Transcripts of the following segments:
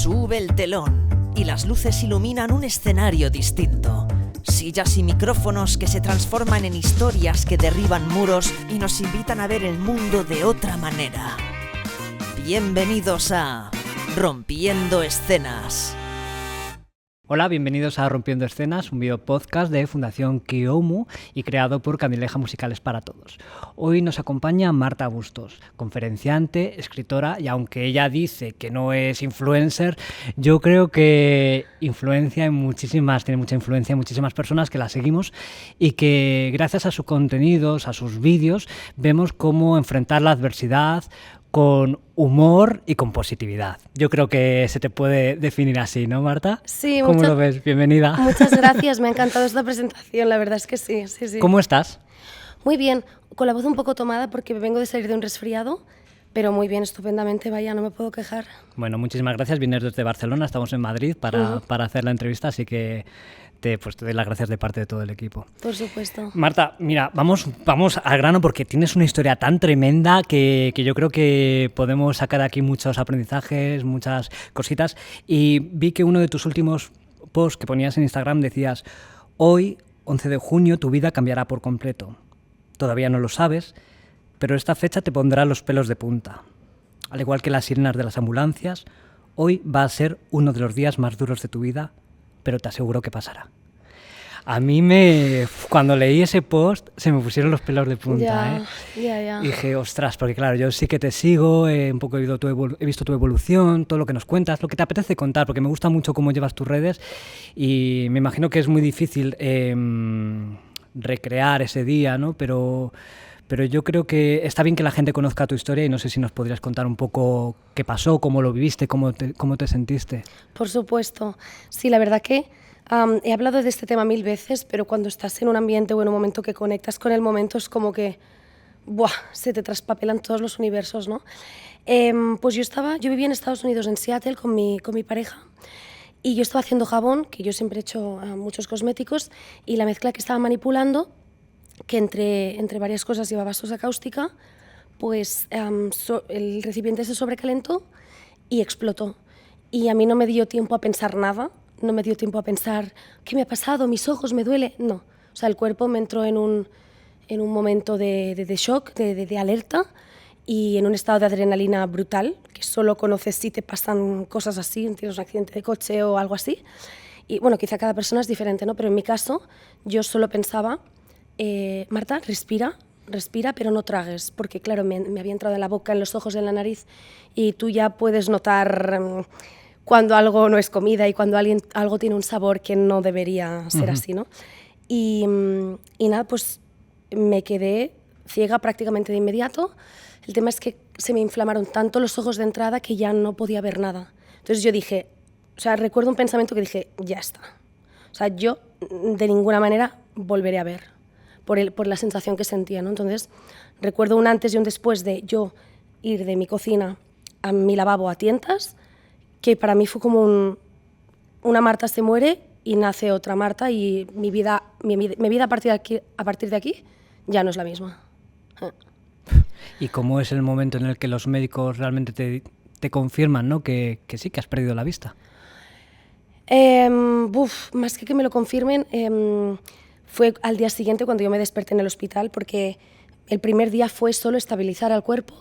Sube el telón y las luces iluminan un escenario distinto. Sillas y micrófonos que se transforman en historias que derriban muros y nos invitan a ver el mundo de otra manera. Bienvenidos a Rompiendo Escenas. Hola, bienvenidos a Rompiendo Escenas, un video podcast de Fundación Kiomu y creado por Candileja Musicales para Todos. Hoy nos acompaña Marta Bustos, conferenciante, escritora, y aunque ella dice que no es influencer, yo creo que tiene mucha influencia en muchísimas personas que la seguimos y que gracias a sus contenidos, a sus vídeos, vemos cómo enfrentar la adversidad con humor y con positividad. Yo creo que se te puede definir así, ¿no, Marta? Sí. ¿Cómo lo ves? Bienvenida. Muchas gracias, me ha encantado esta presentación, la verdad es que sí. ¿Cómo estás? Muy bien, con la voz un poco tomada porque vengo de salir de un resfriado, pero muy bien, estupendamente, vaya, no me puedo quejar. Bueno, muchísimas gracias. Vienes desde Barcelona, estamos en Madrid para hacer la entrevista, así que te doy las gracias de parte de todo el equipo. Por supuesto. Marta, mira, vamos al grano porque tienes una historia tan tremenda que yo creo que podemos sacar aquí muchos aprendizajes, muchas cositas. Y vi que uno de tus últimos posts que ponías en Instagram decías: hoy, 11 de junio, tu vida cambiará por completo. Todavía no lo sabes, pero esta fecha te pondrá los pelos de punta. Al igual que las sirenas de las ambulancias, hoy va a ser uno de los días más duros de tu vida, pero te aseguro que pasará. A mí cuando leí ese post se me pusieron los pelos de punta. Ya. Y dije, ostras, porque claro, yo sí que te sigo, un poco he visto tu evolución, todo lo que nos cuentas, lo que te apetece contar, porque me gusta mucho cómo llevas tus redes y me imagino que es muy difícil recrear ese día, ¿no? Pero yo creo que está bien que la gente conozca tu historia y no sé si nos podrías contar un poco qué pasó, cómo lo viviste, cómo te sentiste. Por supuesto. Sí, la verdad que he hablado de este tema 1000 veces, pero cuando estás en un ambiente o en un momento que conectas con el momento es como que se te traspapelan todos los universos, ¿no? Pues yo vivía en Estados Unidos, en Seattle, con mi pareja, y yo estaba haciendo jabón, que yo siempre he hecho muchos cosméticos, y la mezcla que estaba manipulando, que entre varias cosas llevaba sosa cáustica, pues el recipiente se sobrecalentó y explotó. Y a mí no me dio tiempo a pensar nada, no me dio tiempo a pensar ¿qué me ha pasado? ¿Mis ojos? ¿Me duele? No. O sea, el cuerpo me entró en un momento de shock, de alerta y en un estado de adrenalina brutal, que solo conoces si te pasan cosas así, tienes un accidente de coche o algo así. Y bueno, quizá cada persona es diferente, ¿no? Pero en mi caso, yo solo pensaba: Marta, respira, pero no tragues, porque claro, me había entrado en la boca, en los ojos, en la nariz, y tú ya puedes notar cuando algo no es comida y cuando algo tiene un sabor que no debería ser así, ¿no? Y nada, pues me quedé ciega prácticamente de inmediato. El tema es que se me inflamaron tanto los ojos de entrada que ya no podía ver nada. Entonces yo dije, recuerdo un pensamiento que dije, ya está. O sea, yo de ninguna manera volveré a ver. Por la sensación que sentía, ¿no? Entonces, recuerdo un antes y un después de yo ir de mi cocina a mi lavabo a tientas, que para mí fue como una Marta se muere y nace otra Marta y mi vida a partir de aquí ya no es la misma. ¿Y cómo es el momento en el que los médicos realmente te confirman, ¿no? que sí, que has perdido la vista? Más que me lo confirmen, fue al día siguiente cuando yo me desperté en el hospital, porque el primer día fue solo estabilizar al cuerpo,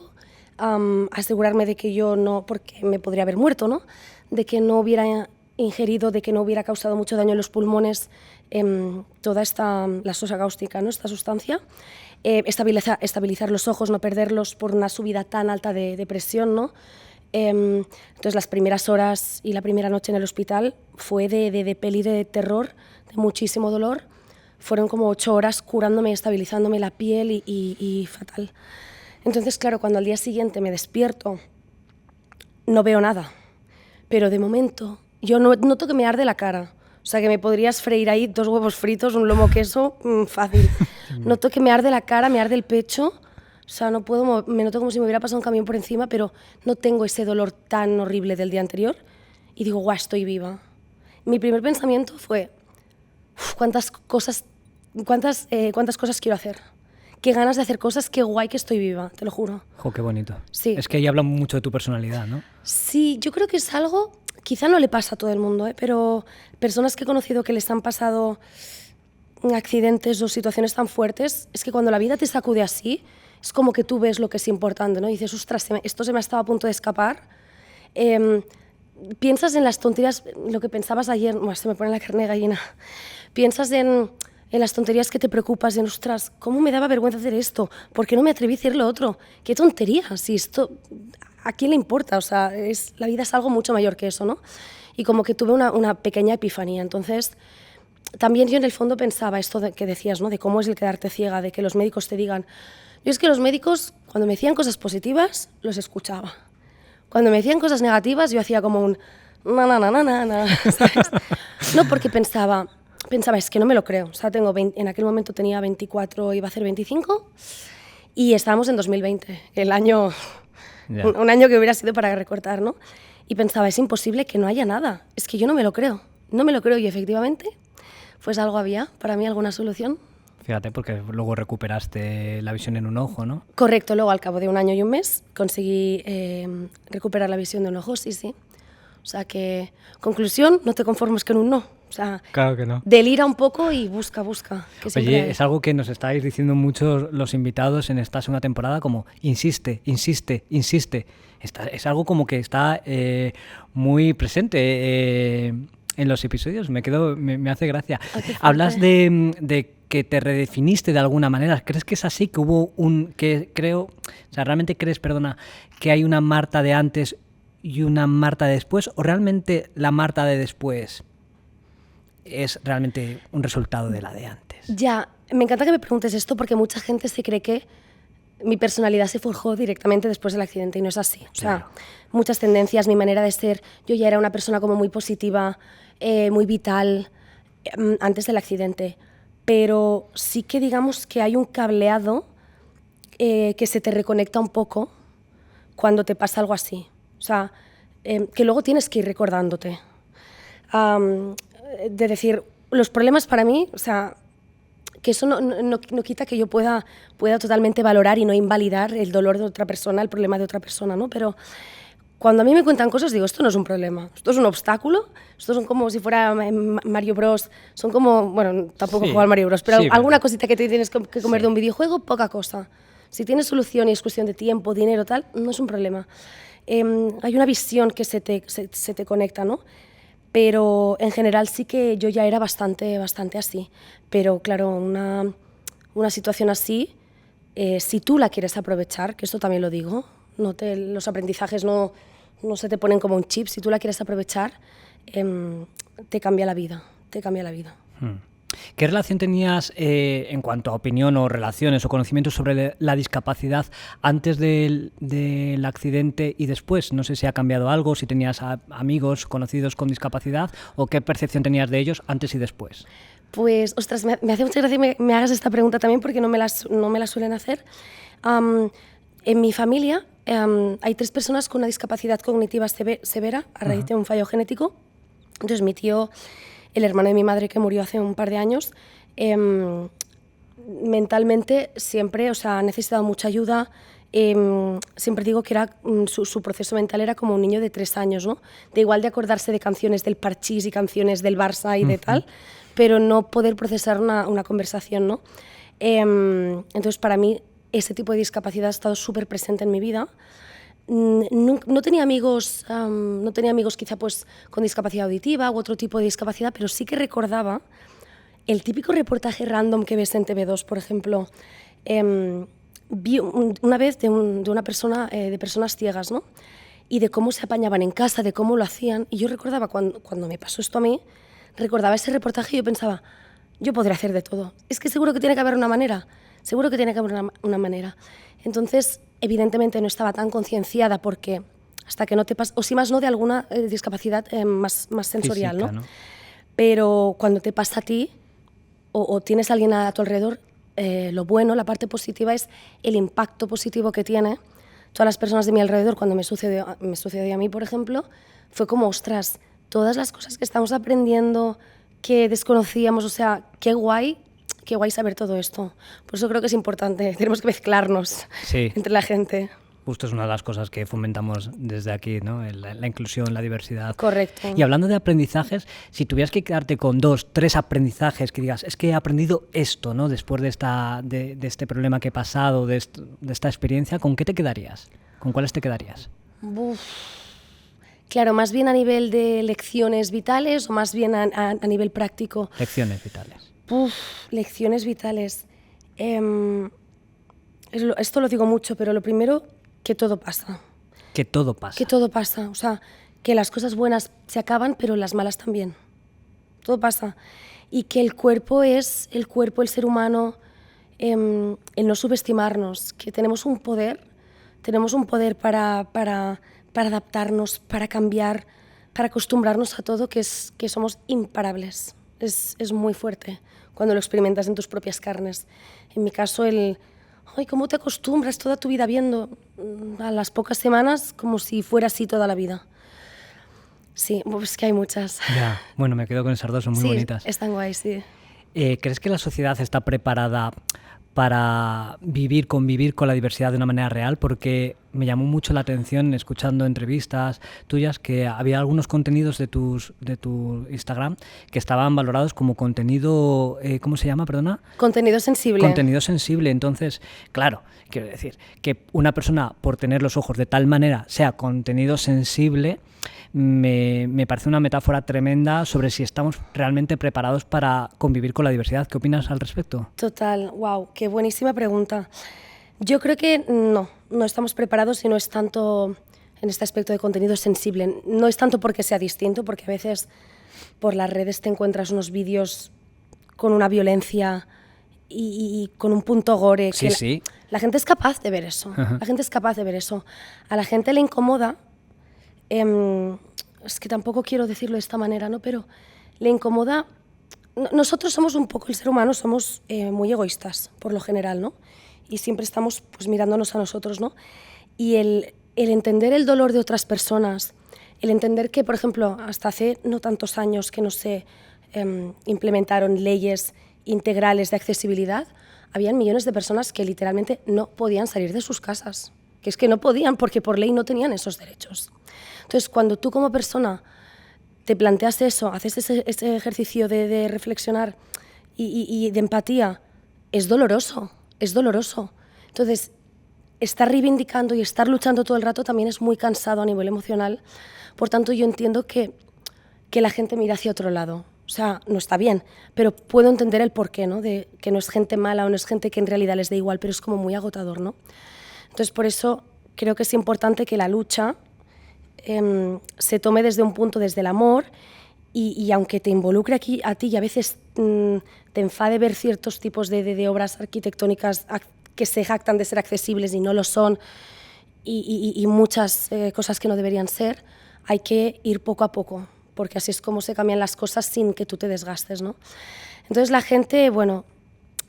asegurarme de que yo no, porque me podría haber muerto, ¿no? De que no hubiera ingerido, de que no hubiera causado mucho daño en los pulmones toda la sosa cáustica, ¿no? Esta sustancia. Estabilizar los ojos, no perderlos por una subida tan alta de presión, ¿no? Entonces las primeras horas y la primera noche en el hospital fue de peli de terror, de muchísimo dolor. Fueron como 8 horas curándome, estabilizándome la piel y fatal. Entonces, claro, cuando al día siguiente me despierto, no veo nada. Pero de momento, yo noto que me arde la cara. O sea, que me podrías freír ahí 2 huevos fritos, un lomo queso, fácil. Noto que me arde la cara, me arde el pecho. O sea, me noto como si me hubiera pasado un camión por encima, pero no tengo ese dolor tan horrible del día anterior. Y digo, guau, estoy viva. Mi primer pensamiento fue, ¿cuántas cosas quiero hacer? Qué ganas de hacer cosas, qué guay que estoy viva, te lo juro. Jo, qué bonito. Sí. Es que ahí habla mucho de tu personalidad, ¿no? Sí, yo creo que es algo quizá no le pasa a todo el mundo, pero personas que he conocido que les han pasado accidentes o situaciones tan fuertes, es que cuando la vida te sacude así, es como que tú ves lo que es importante, ¿no? Y dices, ostras, esto se me ha estado a punto de escapar. Piensas en las tonterías, lo que pensabas ayer, se me pone la carne de gallina. Piensas en las tonterías que te preocupas, en, ostras, ¿cómo me daba vergüenza hacer esto? ¿Por qué no me atreví a decir lo otro? ¡Qué tontería! Si esto, ¿a quién le importa? O sea, la vida es algo mucho mayor que eso, ¿no? Y como que tuve una pequeña epifanía. Entonces, también yo en el fondo pensaba esto que decías, ¿no? De cómo es el quedarte ciega, de que los médicos te digan... Yo es que los médicos, cuando me decían cosas positivas, los escuchaba. Cuando me decían cosas negativas, yo hacía como un... ¿sabes? No, porque pensaba, es que no me lo creo. O sea, en aquel momento tenía 24, iba a hacer 25, y estábamos en 2020, el año... Yeah. Un año que hubiera sido para recortar, ¿no? Y pensaba, es imposible que no haya nada. Es que yo no me lo creo. No me lo creo, y efectivamente, pues algo había, para mí alguna solución. Fíjate, porque luego recuperaste la visión en un ojo, ¿no? Correcto, luego al cabo de un año y un mes conseguí recuperar la visión de un ojo, sí. O sea que, conclusión, no te conformes con un no. O sea, claro que no. Delira un poco y busca. Oye, es algo que nos estáis diciendo muchos los invitados en esta segunda temporada, como insiste. Es algo como que está muy presente en los episodios. Me hace gracia. Hablas de que te redefiniste de alguna manera. ¿Crees que es así? Que hubo ¿realmente crees, que hay una Marta de antes y una Marta de después? ¿O realmente la Marta de después es realmente un resultado de la de antes? Ya, me encanta que me preguntes esto porque mucha gente se cree que mi personalidad se forjó directamente después del accidente y no es así. O sea, muchas tendencias, mi manera de ser, yo ya era una persona como muy positiva, muy vital antes del accidente, pero sí que digamos que hay un cableado que se te reconecta un poco cuando te pasa algo así. O sea, que luego tienes que ir recordándote. De decir, los problemas para mí, o sea, que eso no quita que yo pueda totalmente valorar y no invalidar el dolor de otra persona, el problema de otra persona, ¿no? Pero cuando a mí me cuentan cosas, digo, esto no es un problema, esto es un obstáculo, esto son como si fuera Mario Bros, son como, bueno, tampoco juego al Mario Bros, pero alguna cosita que te tienes que comer de un videojuego, poca cosa. Si tienes solución y es cuestión de tiempo, dinero, tal, no es un problema. Hay una visión que se te conecta, ¿no? Pero en general sí que yo ya era bastante así. Pero claro, una situación así, si tú la quieres aprovechar, que esto también lo digo, los aprendizajes no se te ponen como un chip, si tú la quieres aprovechar, te cambia la vida, ¿Qué relación tenías en cuanto a opinión o relaciones o conocimientos sobre la discapacidad antes del accidente y después? No sé si ha cambiado algo, si tenías amigos conocidos con discapacidad o qué percepción tenías de ellos antes y después. Pues, ostras, me hace mucha gracia que me hagas esta pregunta también porque no me la suelen hacer. En mi familia hay 3 personas con una discapacidad cognitiva severa a raíz de un fallo genético. Entonces mi tío, el hermano de mi madre que murió hace un par de años, mentalmente siempre, o sea, ha necesitado mucha ayuda. Siempre digo que su proceso mental era como un niño de 3 años, ¿no? De igual de acordarse de canciones del Parchís y canciones del Barça y de tal, pero no poder procesar una conversación, ¿no? Entonces, para mí, ese tipo de discapacidad ha estado súper presente en mi vida. No tenía amigos quizá pues con discapacidad auditiva u otro tipo de discapacidad, pero sí que recordaba el típico reportaje random que ves en TV2, por ejemplo. Vi una vez de una persona, de personas ciegas, ¿no? Y de cómo se apañaban en casa, de cómo lo hacían. Y yo recordaba, cuando me pasó esto a mí, recordaba ese reportaje y yo pensaba, yo podré hacer de todo. Es que seguro que tiene que haber una manera. Seguro que tiene que haber una manera. Entonces, evidentemente no estaba tan concienciada porque hasta que no te pasa, o si más no de alguna discapacidad más sensorial, física, ¿no? Pero cuando te pasa a ti o tienes a alguien a tu alrededor, lo bueno, la parte positiva es el impacto positivo que tiene. Todas las personas de mi alrededor, cuando me sucedió a mí, por ejemplo, fue como, ostras, todas las cosas que estamos aprendiendo, que desconocíamos, o sea, qué guay saber todo esto. Por eso creo que es importante, tenemos que mezclarnos entre la gente. Justo es una de las cosas que fomentamos desde aquí, ¿no? La inclusión, la diversidad. Correcto. Y hablando de aprendizajes, si tuvieras que quedarte con 2, 3 aprendizajes que digas, es que he aprendido esto, ¿no? Después de este problema que he pasado, de esta experiencia, ¿con qué te quedarías? ¿Con cuáles te quedarías? Uf. Claro, más bien a nivel de lecciones vitales o más bien a nivel práctico. Lecciones vitales. Lecciones vitales. Esto lo digo mucho, pero lo primero, que todo pasa. Que todo pasa. Que todo pasa. O sea, que las cosas buenas se acaban, pero las malas también. Todo pasa. Y que el cuerpo, el ser humano, el no subestimarnos, que tenemos un poder para adaptarnos, para cambiar, para acostumbrarnos a todo, que somos imparables. Es muy fuerte cuando lo experimentas en tus propias carnes. En mi caso, ¿cómo te acostumbras toda tu vida viendo a las pocas semanas como si fuera así toda la vida? Sí, es que hay muchas. Ya, bueno, me quedo con esas dos, son muy bonitas. Sí, están guays, sí. ¿Crees que la sociedad está preparada para convivir con la diversidad de una manera real? Porque me llamó mucho la atención escuchando entrevistas tuyas que había algunos contenidos de tu Instagram que estaban valorados como contenido, ¿cómo se llama, perdona? Contenido sensible. Contenido sensible. Entonces, claro, quiero decir que una persona, por tener los ojos de tal manera, sea contenido sensible, me parece una metáfora tremenda sobre si estamos realmente preparados para convivir con la diversidad. ¿Qué opinas al respecto? Total, wow, qué buenísima pregunta. Yo creo que no estamos preparados y no es tanto en este aspecto de contenido sensible. No es tanto porque sea distinto, porque a veces por las redes te encuentras unos vídeos con una violencia y con un punto gore. Sí, sí. La gente es capaz de ver eso. Uh-huh. La gente es capaz de ver eso. A la gente le incomoda. Es que tampoco quiero decirlo de esta manera, ¿no? Pero le incomoda. Nosotros somos un poco, el ser humano, somos muy egoístas, por lo general, ¿no? Y siempre estamos pues mirándonos a nosotros, ¿no? Y el entender el dolor de otras personas, el entender que, por ejemplo, hasta hace no tantos años que no se implementaron leyes integrales de accesibilidad, habían millones de personas que literalmente no podían salir de sus casas, que es que no podían porque por ley no tenían esos derechos. Entonces, cuando tú como persona te planteas eso, haces ese ejercicio de reflexionar y de empatía, es doloroso, es doloroso. Entonces, estar reivindicando y estar luchando todo el rato también es muy cansado a nivel emocional. Por tanto, yo entiendo que la gente mira hacia otro lado. O sea, no está bien, pero puedo entender el porqué, ¿no? De que no es gente mala o no es gente que en realidad les da igual, pero es como muy agotador, ¿no? Entonces, por eso creo que es importante que la lucha se tome desde un punto, desde el amor, y aunque te involucre aquí a ti y a veces te enfade ver ciertos tipos de obras arquitectónicas que se jactan de ser accesibles y no lo son, y muchas cosas que no deberían ser, hay que ir poco a poco, porque así es como se cambian las cosas sin que tú te desgastes, ¿no? Entonces la gente, bueno,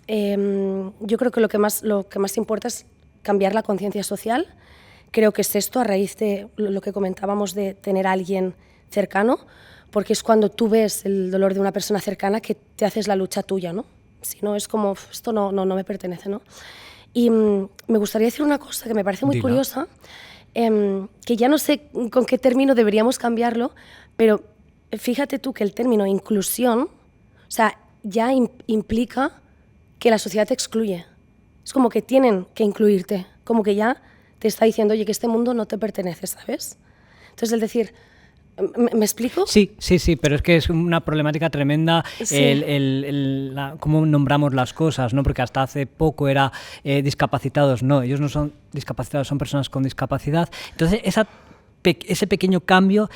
yo creo que lo que más importa es cambiar la conciencia social. Creo que es esto a raíz de lo que comentábamos de tener a alguien cercano, porque es cuando tú ves el dolor de una persona cercana que te haces la lucha tuya, ¿no? Si no, es como, esto no me pertenece, ¿no? Y me gustaría decir una cosa que me parece muy curiosa, que ya no sé con qué término deberíamos cambiarlo, pero fíjate tú que el término inclusión, o sea, ya implica que la sociedad te excluye. Es como que tienen que incluirte, como que ya te está diciendo, oye, que este mundo no te pertenece, ¿sabes? Entonces, el decir, ¿me explico? Sí, pero es que es una problemática tremenda sí. Cómo nombramos las cosas, ¿no? Porque hasta hace poco era discapacitados, no, ellos no son discapacitados, son personas con discapacidad. Entonces, ese pequeño cambio,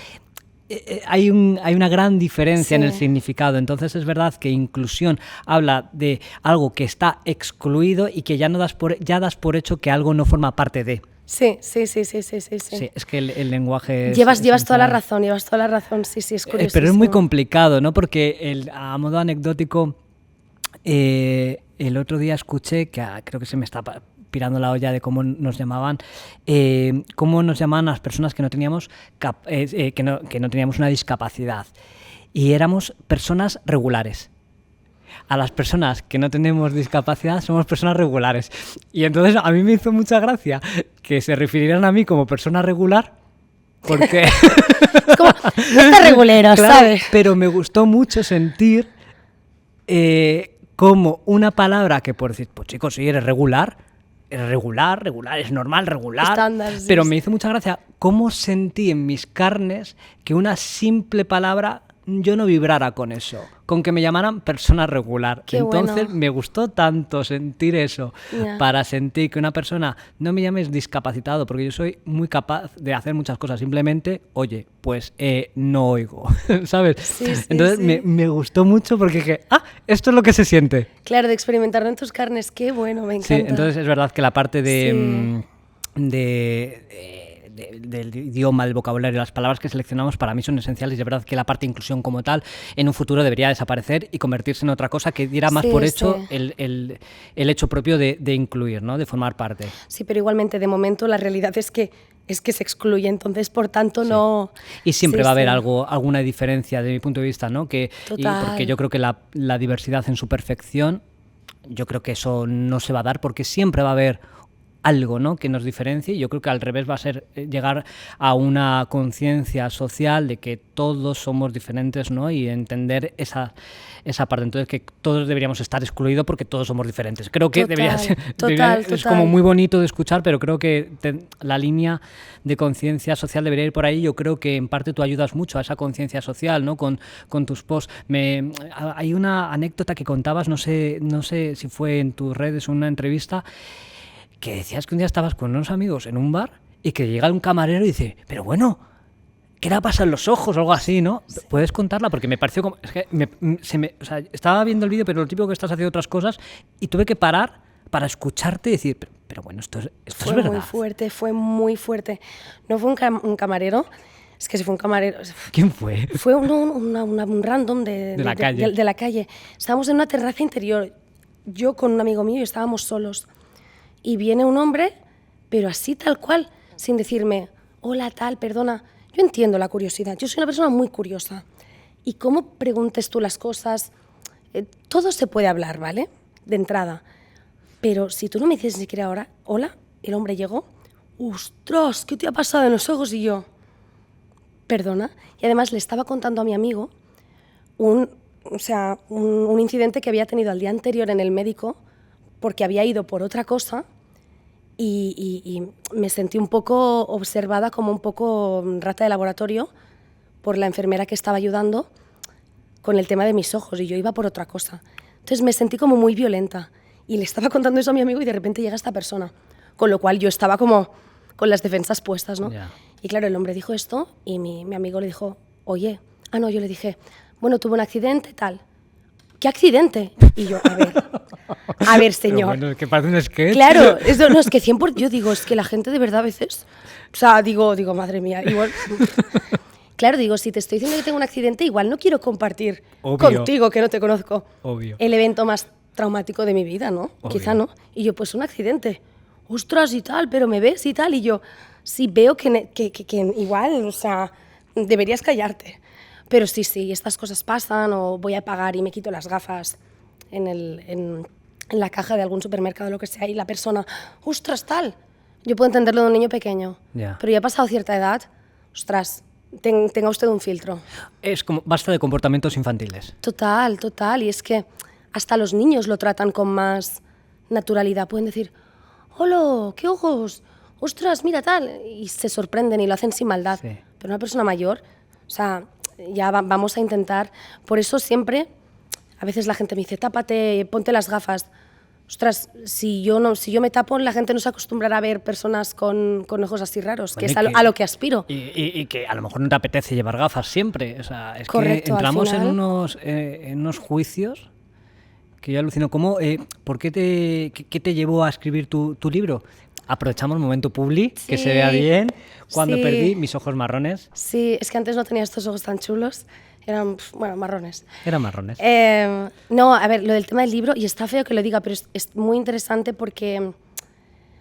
hay una gran diferencia en el significado. Entonces es verdad que inclusión habla de algo que está excluido y que ya das por hecho que algo no forma parte de. Sí. Sí, es que el lenguaje llevas toda la razón, sí, es curioso. Pero es muy complicado, ¿no? Porque a modo anecdótico, el otro día escuché, que creo que se me está pirando la olla de cómo nos llamaban las personas que no teníamos que no teníamos una discapacidad, y éramos personas regulares. a las personas que no tenemos discapacidad somos personas regulares. Y entonces a mí me hizo mucha gracia que se refirieran a mí como persona regular, porque... Es como, está regulero, claro, ¿sabes? pero me gustó mucho sentir como una palabra que por decir, pues chicos, sí, eres regular, es normal, regular. Estándar, sí, pero sí. me hizo mucha gracia cómo sentí en mis carnes que una simple palabra yo no vibrara con eso, con que me llamaran persona regular. Qué Entonces bueno. me gustó tanto sentir eso, Ya. para sentir que una persona, no me llames discapacitado, porque yo soy muy capaz de hacer muchas cosas, simplemente, oye, pues no oigo, ¿sabes? Sí, sí, Entonces sí. me gustó mucho porque dije, esto es lo que se siente. Claro, de experimentarlo en tus carnes, qué bueno, me encanta. Sí, entonces es verdad que la parte de, Sí. del idioma, del vocabulario, las palabras que seleccionamos para mí son esenciales. Y es verdad que la parte de inclusión como tal en un futuro debería desaparecer y convertirse en otra cosa que diera más Sí, por hecho sí. el hecho propio de incluir, ¿no? De formar parte. Sí, pero igualmente, de momento, la realidad es que se excluye, entonces, por tanto, no... Y siempre Sí, va a haber sí. alguna diferencia de mi punto de vista, ¿no? Total. Porque yo creo que la diversidad en su perfección, yo creo que eso no se va a dar porque siempre va a haber algo, ¿no?, que nos diferencie. Yo creo que al revés va a ser llegar a una conciencia social de que todos somos diferentes, ¿no?, y entender esa parte. Entonces, que todos deberíamos estar excluidos porque todos somos diferentes. Creo que Total, debería ser, total, es total. como muy bonito de escuchar, pero creo que la línea de conciencia social debería ir por ahí. Yo creo que en parte tú ayudas mucho a esa conciencia social, ¿no?, con tus posts. Hay una anécdota que contabas, no sé si fue en tus redes o en una entrevista, que decías que un día estabas con unos amigos en un bar y que llega un camarero y dice, pero bueno, ¿qué le pasa en los ojos o algo así, no? Sí. ¿Puedes contarla? Porque me pareció como... Es que o sea, estaba viendo el vídeo, pero lo típico que estás haciendo otras cosas y tuve que parar para escucharte y decir, pero bueno, esto es verdad. Fue muy fuerte. No fue un camarero, es que si fue un camarero... ¿Quién fue? Fue un random de la calle. De la calle. Estábamos en una terraza interior, yo con un amigo mío y estábamos solos. Y viene un hombre, pero así tal cual, sin decirme, hola, tal, perdona. Yo entiendo la curiosidad, yo soy una persona muy curiosa. Y cómo preguntes tú las cosas, todo se puede hablar, ¿vale? De entrada. Pero si tú no me dices ni siquiera ahora, hola, el hombre llegó, ¡ostras! ¿Qué te ha pasado en los ojos? Y yo, perdona. Y además le estaba contando a mi amigo un incidente que había tenido al día anterior en el médico, porque había ido por otra cosa y me sentí un poco observada, como un poco rata de laboratorio, por la enfermera que estaba ayudando con el tema de mis ojos, y yo iba por otra cosa. Entonces me sentí como muy violenta y le estaba contando eso a mi amigo y de repente llega esta persona, con lo cual yo estaba como con las defensas puestas, ¿no? Yeah. Y claro, el hombre dijo esto y mi amigo le dijo, oye, no, yo le dije, bueno, tuve un accidente, tal. ¿Qué accidente? Y yo, a ver, señor. Pero bueno, que parece un sketch. Claro, no, es que 100%, yo digo, es que la gente de verdad a veces, o sea, digo, madre mía, igual. Claro, digo, si te estoy diciendo que tengo un accidente, igual no quiero compartir contigo, que no te conozco, el evento más traumático de mi vida, ¿no? Obvio. Quizá no. Y yo, pues un accidente. Ostras y tal, pero me ves y tal. Y yo, sí, veo que igual, o sea, deberías callarte. Pero sí, estas cosas pasan, o voy a pagar y me quito las gafas en la caja de algún supermercado o lo que sea, y la persona, ostras, tal. Yo puedo entenderlo de un niño pequeño, pero ya ha pasado cierta edad, ostras, tenga usted un filtro. Es como, basta de comportamientos infantiles. Total, y es que hasta los niños lo tratan con más naturalidad. Pueden decir, hola, qué ojos, ostras, mira tal, y se sorprenden y lo hacen sin maldad. Sí. Pero una persona mayor, o sea, ya vamos a intentar, por eso siempre, a veces la gente me dice, tápate, ponte las gafas. Ostras, si yo me tapo, la gente no se acostumbrará a ver personas con ojos así raros, bueno, que es a lo que aspiro. Y que a lo mejor no te apetece llevar gafas siempre. O sea, es correcto, que entramos en unos juicios que yo alucino. ¿Por qué te llevó a escribir tu libro? Aprovechamos el momento publi, sí, que se vea bien. Cuando perdí mis ojos marrones. Sí, es que antes no tenía estos ojos tan chulos. Eran, marrones. Eran marrones. No, a ver, lo del tema del libro, y está feo que lo diga, pero es muy interesante porque, o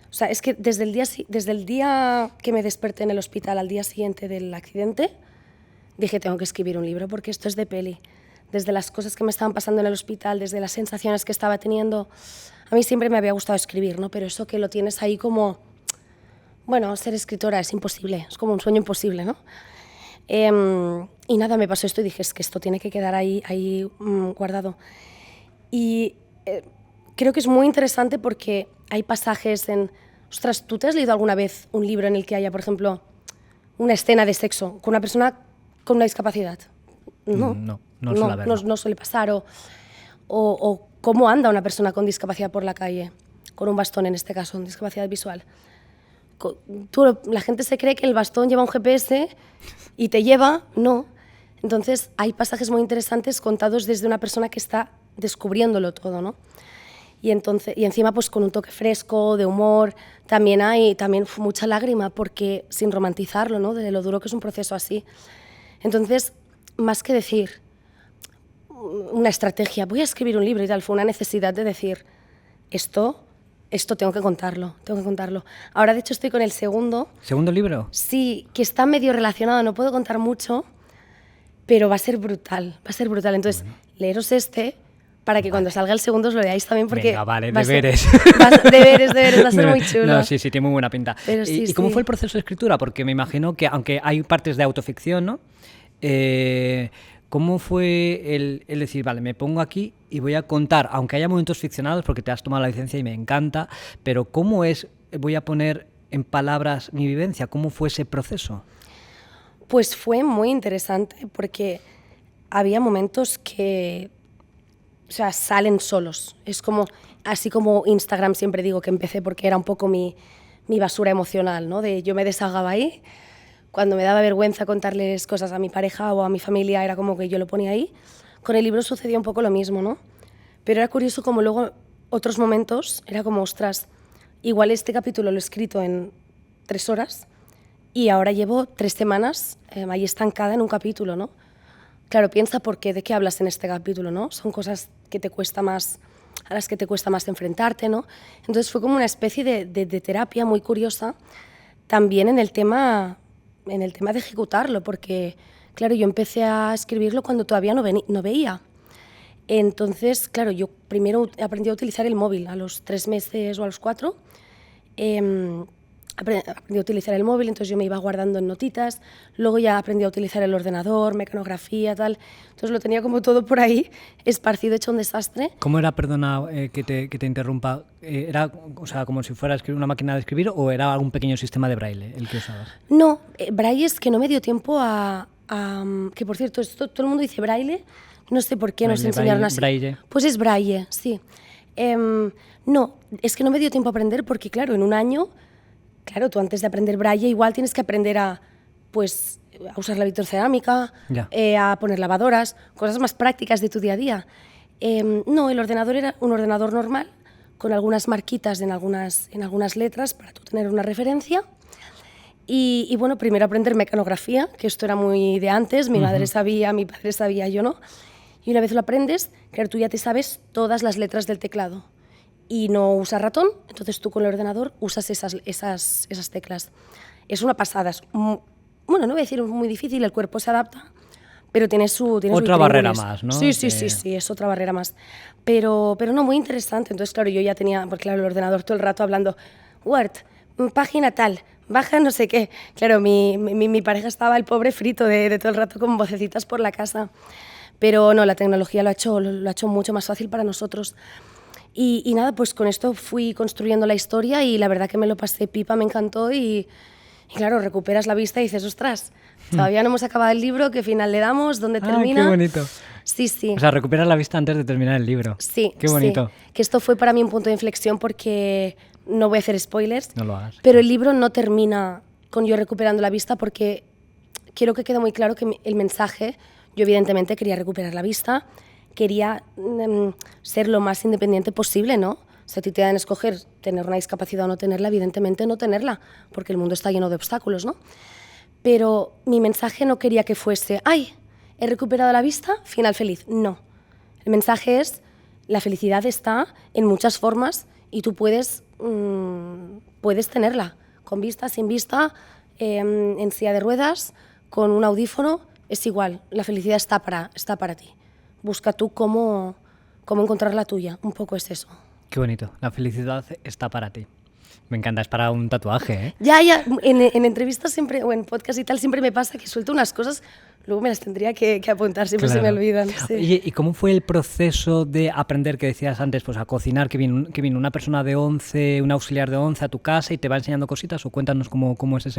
sea, es que desde el día que me desperté en el hospital al día siguiente del accidente, dije, tengo que escribir un libro porque esto es de peli. desde las cosas que me estaban pasando en el hospital, desde las sensaciones que estaba teniendo. A mí siempre me había gustado escribir, ¿no? Pero eso que lo tienes ahí como... Bueno, ser escritora es imposible, es como un sueño imposible, ¿no? Y nada, me pasó esto y dije, es que esto tiene que quedar ahí guardado. Y creo que es muy interesante porque hay pasajes en... Ostras, ¿tú te has leído alguna vez un libro en el que haya, por ejemplo, una escena de sexo con una persona con una discapacidad? No, no suele pasar. O cómo anda una persona con discapacidad por la calle, con un bastón en este caso, con discapacidad visual. La gente se cree que el bastón lleva un GPS y te lleva, no. Entonces hay pasajes muy interesantes contados desde una persona que está descubriéndolo todo, ¿no? Y encima pues con un toque fresco, de humor, también hay mucha lágrima, porque sin romantizarlo, ¿no? De lo duro que es un proceso así. Entonces, más que decir una estrategia, voy a escribir un libro y tal, fue una necesidad de decir, esto tengo que contarlo. Ahora, de hecho, estoy con el segundo. ¿Segundo libro? Sí, que está medio relacionado, no puedo contar mucho, pero va a ser brutal. Entonces, leeros para que cuando salga el segundo os lo leáis también, porque... Venga, vale, deberes. Deberes, va a ser muy chulo. No, sí, tiene muy buena pinta. ¿Y cómo sí. fue el proceso de escritura? Porque me imagino que, aunque hay partes de autoficción, ¿no? ¿Cómo fue el decir, vale, me pongo aquí y voy a contar, aunque haya momentos ficcionados, porque te has tomado la licencia y me encanta, pero cómo voy a poner en palabras mi vivencia? ¿Cómo fue ese proceso? Pues fue muy interesante, porque había momentos que... O sea, salen solos. Es como, así como Instagram siempre digo que empecé porque era un poco mi basura emocional, ¿no? Yo me desahogaba ahí. Cuando me daba vergüenza contarles cosas a mi pareja o a mi familia, era como que yo lo ponía ahí. Con el libro sucedía un poco lo mismo, ¿no? Pero era curioso como luego otros momentos, era como, ostras, igual este capítulo lo he escrito en 3 horas y ahora llevo 3 semanas ahí estancada en un capítulo, ¿no? Claro, piensa de qué hablas en este capítulo, ¿no? Son cosas que te cuesta más, a las que te cuesta más enfrentarte, ¿no? Entonces fue como una especie de terapia muy curiosa, también en el tema de ejecutarlo, porque, claro, yo empecé a escribirlo cuando todavía no veía. Entonces, claro, yo primero aprendí a utilizar el móvil a los 3 meses o a los 4. Aprendí a utilizar el móvil, entonces yo me iba guardando en notitas, luego ya aprendí a utilizar el ordenador, mecanografía, tal, entonces lo tenía como todo por ahí, esparcido, hecho un desastre. ¿Cómo era, perdona que te interrumpa, era, o sea, como si fuera una máquina de escribir o era algún pequeño sistema de braille el que usabas? No, braille es que no me dio tiempo que por cierto, todo el mundo dice braille, no sé por qué nos enseñaron así. Braille. Pues es braille, sí. No, es que no me dio tiempo a aprender porque, claro, en un año... Claro, tú antes de aprender braille igual tienes que aprender a usar la vitrocerámica, a poner lavadoras, cosas más prácticas de tu día a día. No, el ordenador era un ordenador normal, con algunas marquitas en algunas letras para tú tener una referencia. Y bueno, primero aprender mecanografía, que esto era muy de antes, mi madre sabía, mi padre sabía, yo no. Y una vez lo aprendes, claro, tú ya te sabes todas las letras del teclado. Y no usas ratón, entonces tú con el ordenador usas esas teclas. Es una pasada. Bueno, no voy a decir muy difícil, el cuerpo se adapta, pero tiene otra barrera más, ¿no? Sí, es otra barrera más. Pero no, muy interesante. Entonces, claro, yo ya tenía, porque claro, el ordenador todo el rato hablando, Word, página tal, baja no sé qué. Claro, mi pareja estaba el pobre frito de todo el rato con vocecitas por la casa. Pero no, la tecnología lo ha hecho mucho más fácil para nosotros. Y nada, pues con esto fui construyendo la historia y la verdad que me lo pasé pipa, me encantó y claro, recuperas la vista y dices, ostras, todavía no hemos acabado el libro, ¿qué final le damos? ¿Dónde termina? ¡Qué bonito! Sí. O sea, recuperas la vista antes de terminar el libro. Sí. ¡Qué bonito! Sí. Que esto fue para mí un punto de inflexión porque no voy a hacer spoilers. No lo hagas. Pero el libro no termina con yo recuperando la vista porque quiero que quede muy claro que el mensaje, yo evidentemente quería recuperar la vista, quería ser lo más independiente posible, ¿no? Si a ti te dan a escoger tener una discapacidad o no tenerla, evidentemente no tenerla, porque el mundo está lleno de obstáculos, ¿no? Pero mi mensaje no quería que fuese, ¡ay, he recuperado la vista, final feliz! No. El mensaje es, la felicidad está en muchas formas y tú puedes tenerla, con vista, sin vista, en silla de ruedas, con un audífono, es igual, la felicidad está para ti. busca tú cómo encontrar la tuya. Un poco es eso. Qué bonito. La felicidad está para ti. Me encanta, es para un tatuaje, ¿eh? Ya, en entrevistas siempre, o en podcast y tal, siempre me pasa que suelto unas cosas, luego me las tendría que apuntar, siempre se me olvidan. Sí. Oye, ¿y cómo fue el proceso de aprender, que decías antes, pues a cocinar, que vino una persona de 11, un auxiliar de 11 a tu casa y te va enseñando cositas? O cuéntanos cómo es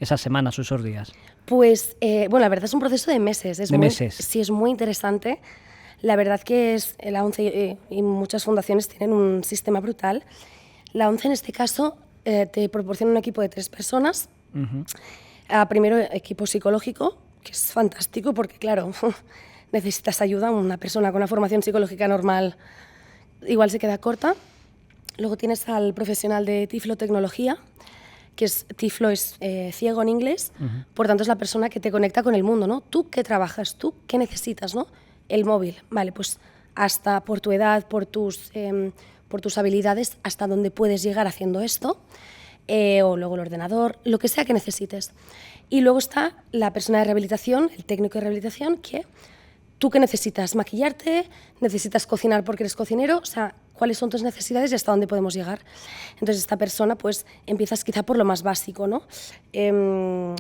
esas semanas o esos días. Pues, bueno, la verdad es un proceso de meses. Meses. Sí, es muy interesante. La verdad que la ONCE y muchas fundaciones tienen un sistema brutal. La ONCE en este caso te proporciona un equipo de 3 personas. Uh-huh. Primero, equipo psicológico, que es fantástico porque, claro, necesitas ayuda. Una persona con una formación psicológica normal igual se queda corta. Luego tienes al profesional de tiflotecnología, que tiflo es ciego en inglés, uh-huh. Por tanto es la persona que te conecta con el mundo, ¿no? Tú qué trabajas, tú qué necesitas, ¿no? El móvil, vale, pues hasta por tu edad, por tus habilidades, hasta dónde puedes llegar haciendo esto, o luego el ordenador, lo que sea que necesites. Y luego está la persona de rehabilitación, el técnico de rehabilitación, que tú qué necesitas, maquillarte, necesitas cocinar porque eres cocinero, o sea, cuáles son tus necesidades y hasta dónde podemos llegar. Entonces esta persona, pues empiezas quizá por lo más básico, ¿no?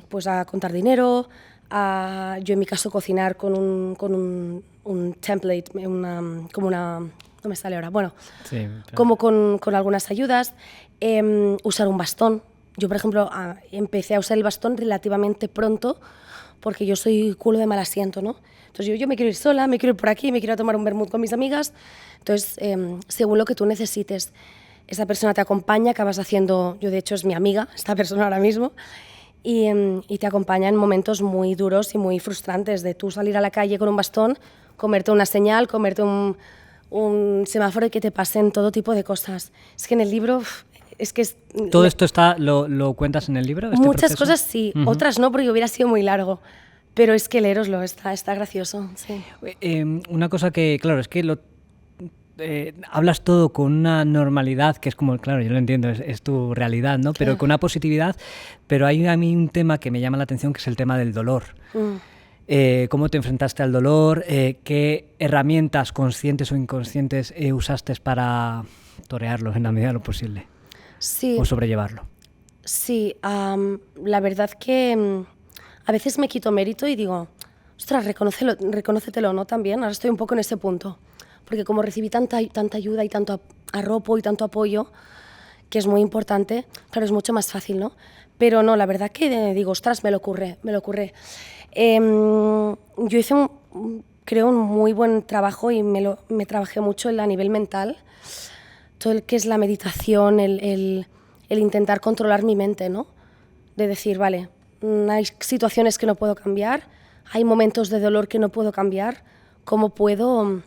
Pues a contar dinero, yo en mi caso cocinar con un template, no me sale ahora, bueno, sí, claro. Como con algunas ayudas, usar un bastón. Yo, por ejemplo, empecé a usar el bastón relativamente pronto porque yo soy culo de mal asiento, ¿no? Entonces yo me quiero ir sola, me quiero ir por aquí, me quiero tomar un vermut con mis amigas. Entonces, según lo que tú necesites, esa persona te acompaña, acabas haciendo, yo de hecho es mi amiga, esta persona ahora mismo, y te acompaña en momentos muy duros y muy frustrantes de tú salir a la calle con un bastón, comerte una señal, comerte un semáforo y que te pasen todo tipo de cosas. Es que en el libro... ¿Todo esto lo cuentas en el libro? Muchas proceso? Cosas sí, uh-huh. Otras no, porque hubiera sido muy largo. Pero es que leeroslo está gracioso, sí. Una cosa que, claro, es que hablas todo con una normalidad que es como, claro, yo lo entiendo, es tu realidad, ¿no? Pero con una positividad. Pero hay a mí un tema que me llama la atención, que es el tema del dolor. ¿Cómo te enfrentaste al dolor? ¿Qué herramientas conscientes o inconscientes usaste para torearlo en la medida de lo posible? Sí. ¿O sobrellevarlo? Sí, la verdad que a veces me quito mérito y digo, ostras, reconócetelo, ¿no? También, ahora estoy un poco en ese punto. Porque como recibí tanta ayuda y tanto arropo y tanto apoyo, que es muy importante, claro, es mucho más fácil, ¿no? Pero no, la verdad que digo, ostras, me lo ocurre. Yo hice creo un muy buen trabajo y me trabajé mucho a nivel mental. Todo el que es la meditación, el intentar controlar mi mente, ¿no? De decir, vale, hay situaciones que no puedo cambiar, hay momentos de dolor que no puedo cambiar, ¿cómo puedo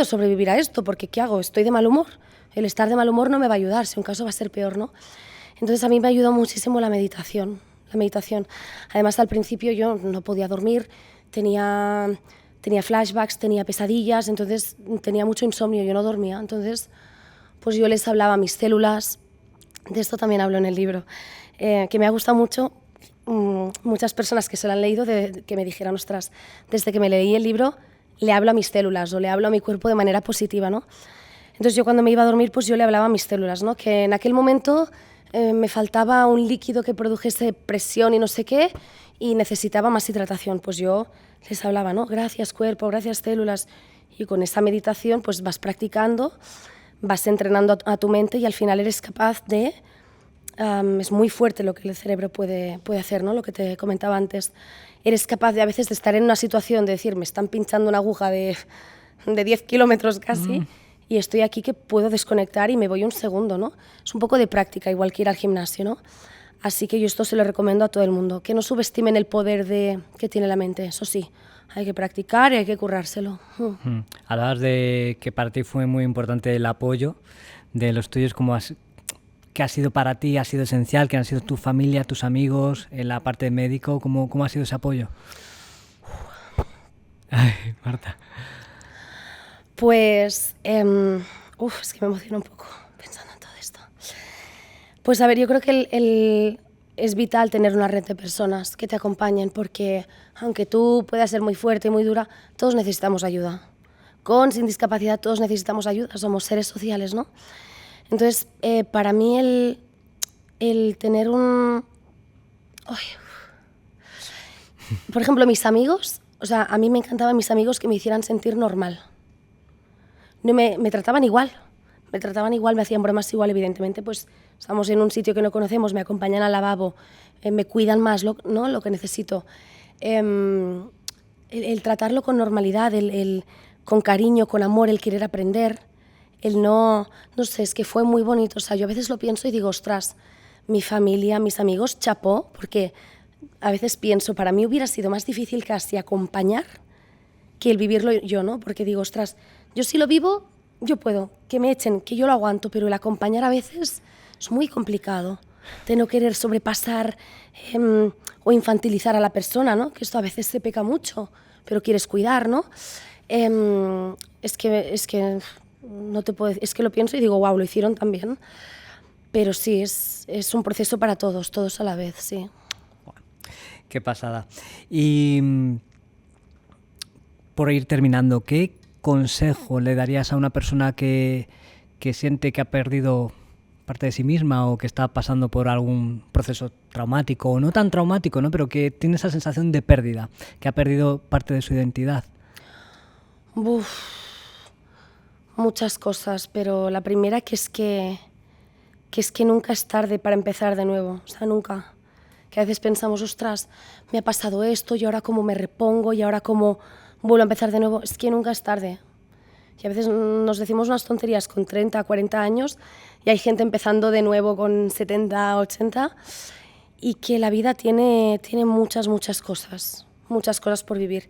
sobrevivir a esto? Porque ¿qué hago? ¿Estoy de mal humor? El estar de mal humor no me va a ayudar, si un caso va a ser peor, ¿no? Entonces a mí me ayudó muchísimo la meditación. Además, al principio yo no podía dormir, tenía flashbacks, tenía pesadillas, entonces tenía mucho insomnio, yo no dormía. Entonces, pues yo les hablaba a mis células, de esto también hablo en el libro, que me ha gustado mucho, muchas personas que se lo han leído, que me dijeran, ostras, desde que me leí el libro, le hablo a mis células o le hablo a mi cuerpo de manera positiva, ¿no? Entonces yo cuando me iba a dormir, pues yo le hablaba a mis células, ¿no? Que en aquel momento me faltaba un líquido que produjese presión y no sé qué, y necesitaba más hidratación. Pues yo les hablaba, ¿no? Gracias cuerpo, gracias células. Y con esa meditación pues vas practicando, vas entrenando a tu mente y al final eres capaz de... es muy fuerte lo que el cerebro puede hacer, ¿no? Lo que te comentaba antes. Eres capaz de a veces de estar en una situación de decir, me están pinchando una aguja de 10 kilómetros casi, y estoy aquí que puedo desconectar y me voy un segundo, ¿no? Es un poco de práctica, igual que ir al gimnasio, ¿no? Así que yo esto se lo recomiendo a todo el mundo, que no subestimen el poder que tiene la mente, eso sí, hay que practicar y hay que currárselo. Hablabas de que para ti fue muy importante el apoyo de los tuyos, ¿qué ha sido para ti? ¿Ha sido esencial? ¿Qué han sido tu familia, tus amigos, en la parte de médico? ¿Cómo ha sido ese apoyo? Ay, Marta. Pues, es que me emociona un poco pensando en todo esto. Pues a ver, yo creo que es vital tener una red de personas que te acompañen, porque aunque tú puedas ser muy fuerte y muy dura, todos necesitamos ayuda. Con, sin discapacidad, todos necesitamos ayuda, somos seres sociales, ¿no? Entonces, para mí el tener un... Ay. Por ejemplo, mis amigos, o sea, a mí me encantaban mis amigos que me hicieran sentir normal. No me trataban igual, me hacían bromas igual, evidentemente, pues estamos en un sitio que no conocemos, me acompañan al lavabo, me cuidan más, ¿no? Lo que necesito. El tratarlo con normalidad, con cariño, con amor, el querer aprender, el no sé, es que fue muy bonito. O sea, yo a veces lo pienso y digo, ostras, mi familia, mis amigos, chapó, porque a veces pienso, para mí hubiera sido más difícil casi acompañar que el vivirlo yo, ¿no? Porque digo, ostras, yo si lo vivo, yo puedo, que me echen, que yo lo aguanto, pero el acompañar a veces es muy complicado, de no querer sobrepasar o infantilizar a la persona, ¿no? Que esto a veces se peca mucho, pero quieres cuidar, ¿no? Es que no te puedo, es que lo pienso y digo, wow, lo hicieron también. Pero sí, es un proceso para todos a la vez, sí. Qué pasada. Y por ir terminando, ¿qué consejo le darías a una persona que siente que ha perdido parte de sí misma o que está pasando por algún proceso traumático o no tan traumático, ¿no? Pero que tiene esa sensación de pérdida, que ha perdido parte de su identidad? Uf, muchas cosas, pero la primera que es que nunca es tarde para empezar de nuevo, o sea, nunca. Que a veces pensamos, ostras, me ha pasado esto y ahora cómo me repongo y ahora cómo vuelvo a empezar de nuevo. Es que nunca es tarde. Y a veces nos decimos unas tonterías con 30, 40 años y hay gente empezando de nuevo con 70, 80 y que la vida tiene muchas cosas por vivir.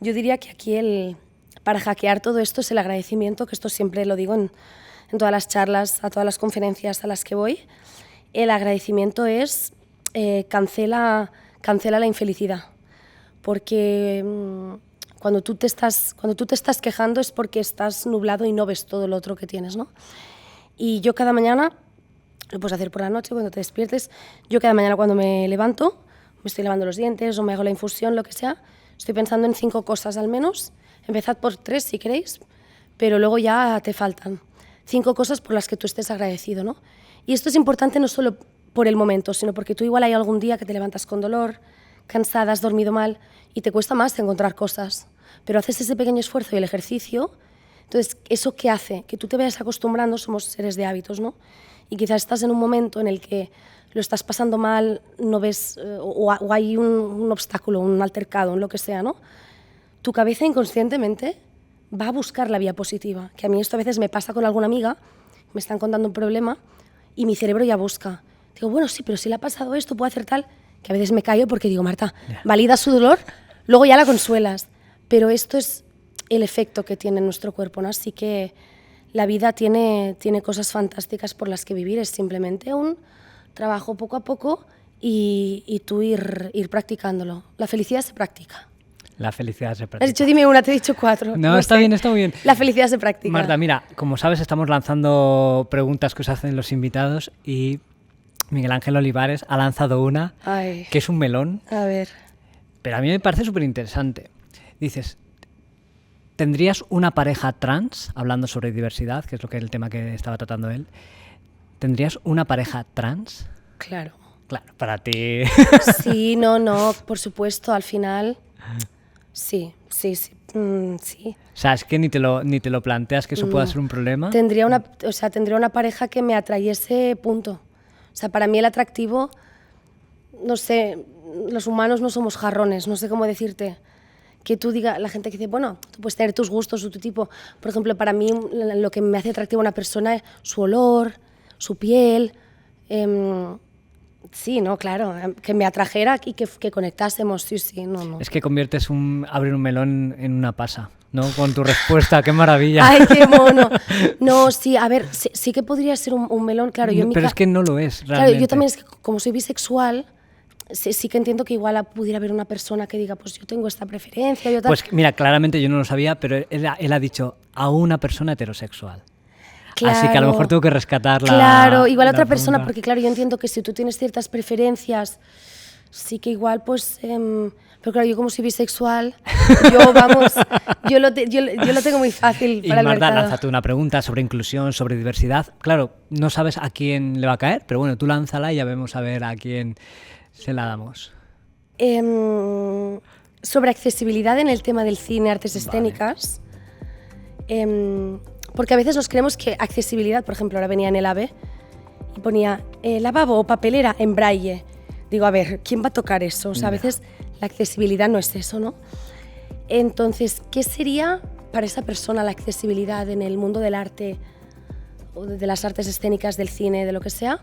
Yo diría que aquí para hackear todo esto es el agradecimiento, que esto siempre lo digo en todas las charlas, a todas las conferencias a las que voy. El agradecimiento es cancela la infelicidad, porque cuando tú te estás quejando es porque estás nublado y no ves todo lo otro que tienes, ¿no? Y yo cada mañana, lo puedes hacer por la noche cuando te despiertes, yo cada mañana cuando me levanto, me estoy lavando los dientes o me hago la infusión, lo que sea, estoy pensando en 5 cosas al menos. Empezad por 3 si queréis, pero luego ya te faltan 5 cosas por las que tú estés agradecido, ¿no? Y esto es importante no solo por el momento, sino porque tú igual hay algún día que te levantas con dolor, cansada, has dormido mal y te cuesta más encontrar cosas, pero haces ese pequeño esfuerzo y el ejercicio, entonces ¿eso qué hace? Que tú te vayas acostumbrando, somos seres de hábitos, ¿no? Y quizás estás en un momento en el que lo estás pasando mal, no ves, o hay un obstáculo, un altercado, lo que sea, ¿no? Tu cabeza inconscientemente va a buscar la vía positiva, que a mí esto a veces me pasa con alguna amiga, me están contando un problema y mi cerebro ya busca. Digo, bueno, sí, pero si le ha pasado esto, puedo hacer tal, que a veces me callo porque digo, Marta, valida su dolor, luego ya la consuelas. Pero esto es el efecto que tiene en nuestro cuerpo, ¿no? Así que la vida tiene cosas fantásticas por las que vivir, es simplemente un trabajo poco a poco y tú ir practicándolo. La felicidad se practica. La felicidad se practica. Has dicho dime una, te he dicho 4. No, está bien, está muy bien. La felicidad se practica. Marta, mira, como sabes, estamos lanzando preguntas que os hacen los invitados y Miguel Ángel Olivares ha lanzado una, que es un melón. A ver. Pero a mí me parece súper interesante. Dices, ¿tendrías una pareja trans? Hablando sobre diversidad, que es el tema que estaba tratando él. ¿Tendrías una pareja trans? Claro. Claro, para ti. Sí, no, por supuesto, al final... Sí. O sea, es que ni te lo planteas que eso pueda ser un problema. Tendría una pareja que me atrayese, punto. O sea, para mí el atractivo, no sé, los humanos no somos jarrones, no sé cómo decirte. Que tú digas, la gente que dice, bueno, tú puedes tener tus gustos o tu tipo. Por ejemplo, para mí lo que me hace atractivo a una persona es su olor, su piel. Sí, no, claro, que me atrajera y que conectásemos, sí, no. Es que conviertes abrir un melón en una pasa, ¿no? Con tu respuesta, qué maravilla. ¡Ay, qué mono! No, sí, a ver, sí que podría ser un melón, claro. Pero es que no lo es, realmente. Claro, yo también, es que como soy bisexual, sí que entiendo que igual pudiera haber una persona que diga, pues yo tengo esta preferencia, yo tal. Pues mira, claramente yo no lo sabía, pero él ha dicho a una persona heterosexual. Así que a lo mejor tengo que rescatar la... Claro, igual a otra pregunta. persona, porque claro, yo entiendo que si tú tienes ciertas preferencias, sí que igual pues... pero claro, yo como soy bisexual, yo lo tengo muy fácil Y para el Marta, mercado. lánzate una pregunta sobre inclusión, sobre diversidad. Claro, no sabes a quién le va a caer, pero bueno, tú lánzala y ya vemos a ver a quién se la damos. Sobre accesibilidad en el tema del cine, artes escénicas, porque a veces nos creemos que accesibilidad, por ejemplo, ahora venía en el AVE y ponía lavabo o papelera en braille. Digo, a ver, ¿quién va a tocar eso? O sea, a veces la accesibilidad no es eso, ¿no? Entonces, ¿qué sería para esa persona la accesibilidad en el mundo del arte o de las artes escénicas, del cine, de lo que sea,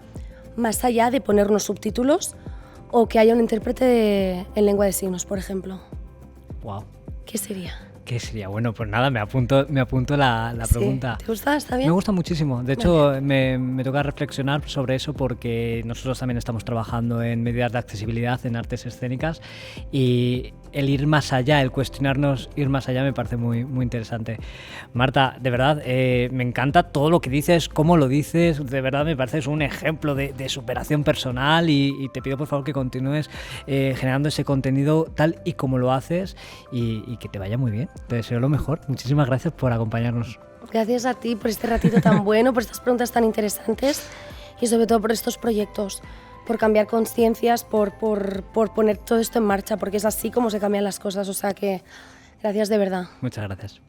más allá de ponernos subtítulos o que haya un intérprete en lengua de signos, por ejemplo? Wow. ¿Qué sería? ¿Qué sería? Bueno, pues nada, me apunto la Sí. pregunta. ¿Te gusta? ¿Está bien? Me gusta muchísimo. De hecho, me toca reflexionar sobre eso porque nosotros también estamos trabajando en medidas de accesibilidad en artes escénicas y el ir más allá, el cuestionarnos ir más allá me parece muy, muy interesante. Marta, de verdad, me encanta todo lo que dices, cómo lo dices, de verdad me pareces un ejemplo de superación personal y te pido por favor que continúes generando ese contenido tal y como lo haces y que te vaya muy bien. Te deseo lo mejor. Muchísimas gracias por acompañarnos. Gracias a ti por este ratito tan bueno, por estas preguntas tan interesantes y sobre todo por estos proyectos, por cambiar conciencias, por poner todo esto en marcha, porque es así como se cambian las cosas. O sea que gracias de verdad. Muchas gracias.